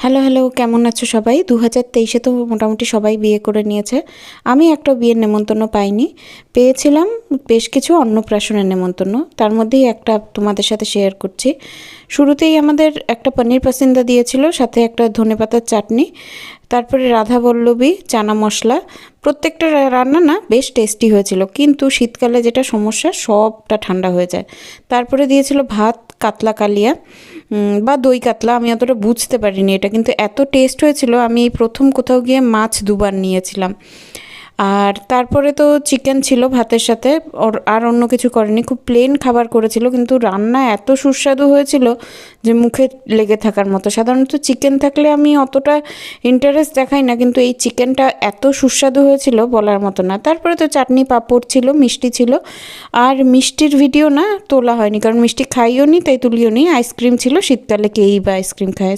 Hello hello, কেমন আছো সবাই? 2023-এ তো মোটামুটি সবাই বিয়ে করে নিয়েছে। আমি একটা বিয়ের নেমন্তন্ন পাইনি, পেয়েছিলাম বেশ কিছু অন্নপ্রাশনের নেমন্তন্ন। তার মধ্যেই একটা তোমাদের সাথে শেয়ার করছি। শুরুতেই আমাদের একটা পনির পাসিন্দা দিয়েছিল, সাথে একটা ধনেপাতার চাটনি, তারপরে রাধাবল্লভী চানা মশলা। প্রত্যেকটা রান্না না বেশ টেস্টি হয়েছিল, কিন্তু শীতকালে যেটা সমস্যা সবটা ঠান্ডা হয়ে যায়। তারপরে দিয়েছিল ভাত, কাতলা কালিয়া বা দই কাতলা, আমি অতটা বুঝতে পারিনি এটা, কিন্তু এত টেস্ট হয়েছিল। আমি এই প্রথম কোথাও গিয়ে মাছ দুবার নিয়েছিলাম। আর তারপরে তো চিকেন ছিল ভাতের সাথে, আর অন্য কিছু করেনি, খুব প্লেন খাবার করেছিল, কিন্তু রান্না এত সুস্বাদু হয়েছিল যে মুখে লেগে থাকার মতো। সাধারণত চিকেন থাকলে আমি অতটা ইন্টারেস্ট দেখাই না, কিন্তু এই চিকেনটা এত সুস্বাদু হয়েছিল বলার মতো না। তারপরে তো চাটনি পাঁপড় ছিল, মিষ্টি ছিল। আর মিষ্টির ভিডিও না তোলা হয়নি, কারণ মিষ্টি খাইও নি, তাই তুলিও নি। আইসক্রিম ছিল, শীতকালে কেই বা আইসক্রিম খায়।